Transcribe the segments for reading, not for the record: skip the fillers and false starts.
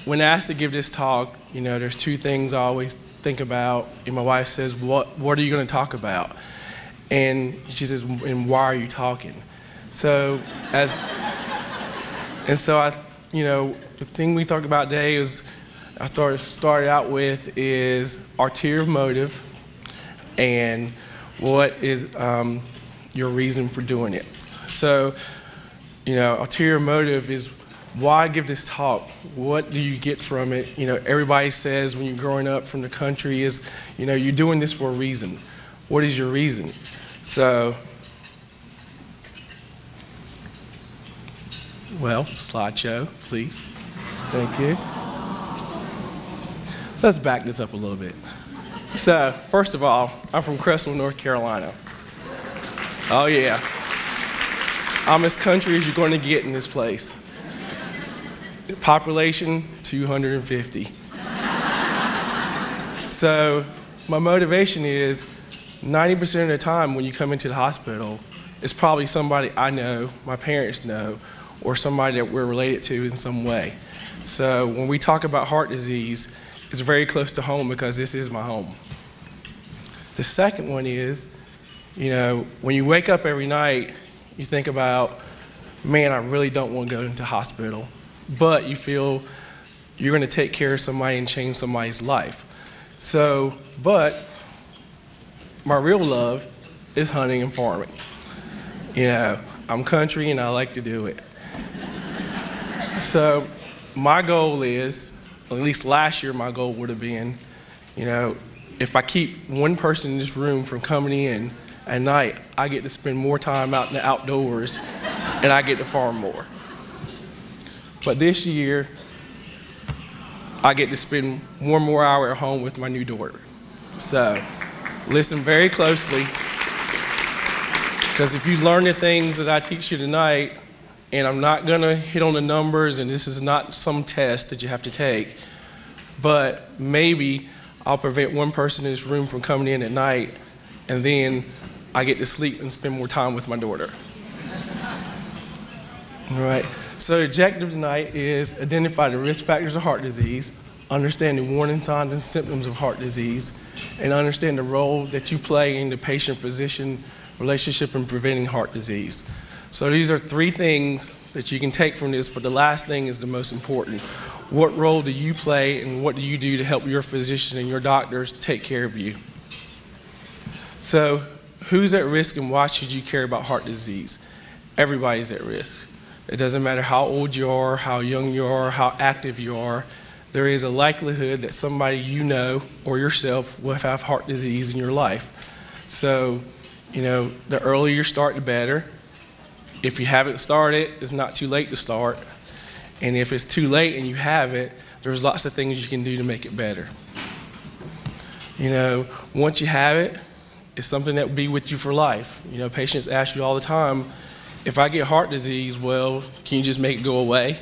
when asked to give this talk, there's two things I always think about. And my wife says, what are you going to talk about? And she says, and why are you talking? So the thing we talked about today is, I started out with is ulterior motive and what is your reason for doing it. So, ulterior motive is why give this talk? What do you get from it? Everybody says when you're growing up from the country is, you're doing this for a reason. What is your reason? So, well, slideshow, please. Thank you. Let's back this up a little bit. So, first of all, I'm from Cresswell, North Carolina. Oh yeah. I'm as country as you're going to get in this place. Population, 250. So, my motivation is 90% of the time when you come into the hospital, it's probably somebody I know, my parents know, or somebody that we're related to in some way. So when we talk about heart disease, it's very close to home because this is my home. The second one is, when you wake up every night, you think about, man, I really don't want to go into hospital, but you feel you're going to take care of somebody and change somebody's life. So, but my real love is hunting and farming. I'm country and I like to do it. So my goal is, at least last year my goal would have been, if I keep one person in this room from coming in at night, I get to spend more time out in the outdoors and I get to farm more. But this year, I get to spend one more hour at home with my new daughter. So listen very closely, because if you learn the things that I teach you tonight, and I'm not going to hit on the numbers, and this is not some test that you have to take, but maybe I'll prevent one person in this room from coming in at night, and then I get to sleep and spend more time with my daughter. All right. So the objective tonight is identify the risk factors of heart disease, understand the warning signs and symptoms of heart disease, and understand the role that you play in the patient-physician relationship in preventing heart disease. So these are three things that you can take from this, but the last thing is the most important. What role do you play and what do you do to help your physician and your doctors take care of you? So who's at risk and why should you care about heart disease? Everybody's at risk. It doesn't matter how old you are, how young you are, how active you are. There is a likelihood that somebody you know or yourself will have heart disease in your life. So, the earlier you start, the better. If you haven't started, it's not too late to start. And if it's too late and you have it, there's lots of things you can do to make it better. Once you have it, it's something that will be with you for life. Patients ask you all the time, if I get heart disease, well, can you just make it go away?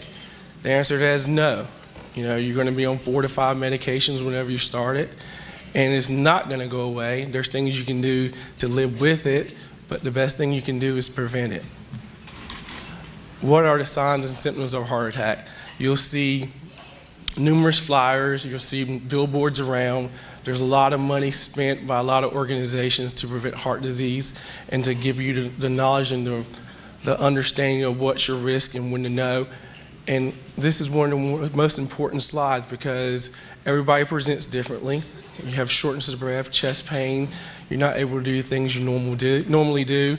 The answer to that is no. You're going to be on 4 to 5 medications whenever you start it, and it's not going to go away. There's things you can do to live with it, but the best thing you can do is prevent it. What are the signs and symptoms of a heart attack? You'll see numerous flyers, you'll see billboards around. There's a lot of money spent by a lot of organizations to prevent heart disease and to give you the knowledge and the understanding of what's your risk and when to know. And this is one of the most important slides because everybody presents differently. You have shortness of breath, chest pain, you're not able to do things you normally do.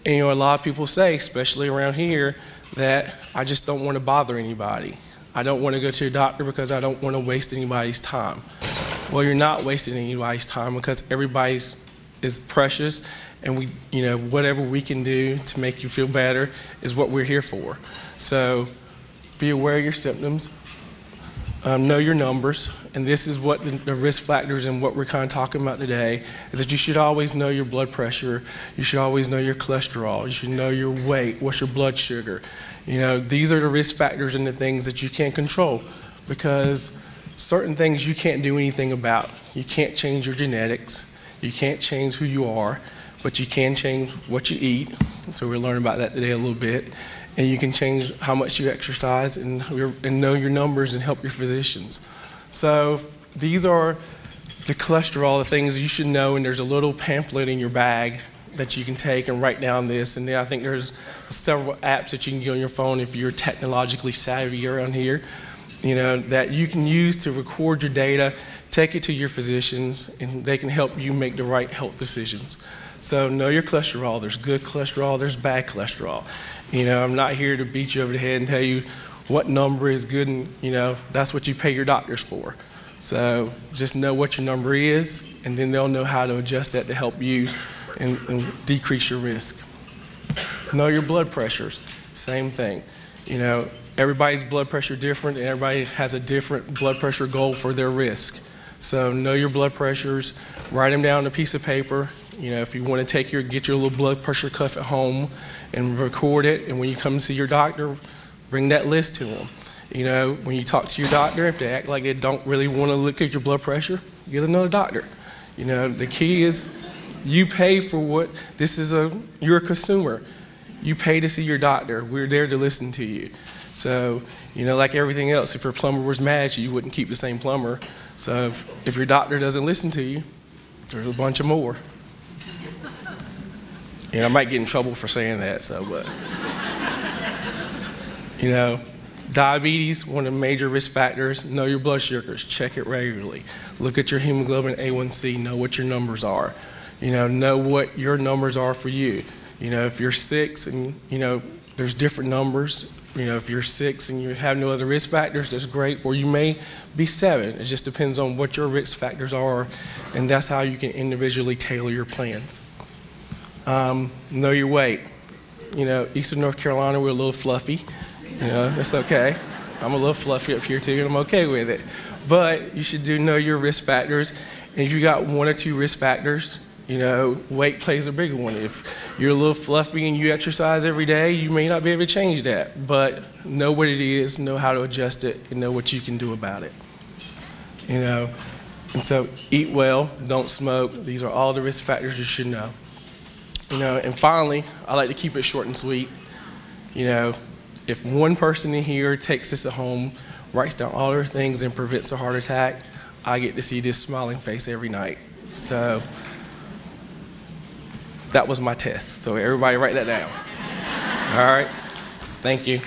And a lot of people say, especially around here, that I just don't want to bother anybody. I don't want to go to a doctor because I don't want to waste anybody's time. Well, you're not wasting anybody's time because everybody's is precious, and whatever we can do to make you feel better is what we're here for. So be aware of your symptoms, know your numbers, and this is what the risk factors and what we're kind of talking about today, is that you should always know your blood pressure, you should always know your cholesterol, you should know your weight, what's your blood sugar. These are the risk factors and the things that you can't control, because certain things you can't do anything about. You can't change your genetics, you can't change who you are, but you can change what you eat, So we're learning about that today a little bit. And you can change how much you exercise and know your numbers and help your physicians. So these are the cholesterol, the things you should know, and there's a little pamphlet in your bag that you can take and write down this. And then I think there's several apps that you can get on your phone if you're technologically savvy around here, that you can use to record your data, take it to your physicians, and they can help you make the right health decisions. So know your cholesterol. There's good cholesterol, there's bad cholesterol. I'm not here to beat you over the head and tell you what number is good, and that's what you pay your doctors for. So just know what your number is, and then they'll know how to adjust that to help you and decrease your risk. Know your blood pressures. Same thing. Everybody's blood pressure different, and everybody has a different blood pressure goal for their risk. So know your blood pressures. Write them down on a piece of paper. If you want to get your little blood pressure cuff at home and record it, and when you come to see your doctor, bring that list to them. When you talk to your doctor, if they act like they don't really want to look at your blood pressure, get another doctor. The key is you pay for what, you're a consumer. You pay to see your doctor. We're there to listen to you. So, like everything else, if your plumber was mad at you, you wouldn't keep the same plumber. So if your doctor doesn't listen to you, there's a bunch of more. I might get in trouble for saying that, but diabetes, one of the major risk factors. Know your blood sugars, check it regularly. Look at your hemoglobin A1C, know what your numbers are. Know what your numbers are for you. If you're 6 and, there's different numbers. If you're 6 and you have no other risk factors, that's great. Or you may be 7. It just depends on what your risk factors are, and that's how you can individually tailor your plans. Know your weight. Eastern North Carolina, we're a little fluffy. That's okay. I'm a little fluffy up here too, and I'm okay with it. But you should know your risk factors. And if you got 1 or 2 risk factors, weight plays a bigger one. If you're a little fluffy and you exercise every day, you may not be able to change that. But know what it is, know how to adjust it, and know what you can do about it. And so eat well, don't smoke. These are all the risk factors you should know. And finally, I like to keep it short and sweet. If one person in here takes this at home, writes down all their things, and prevents a heart attack, I get to see this smiling face every night. So that was my test. So everybody write that down. All right. Thank you.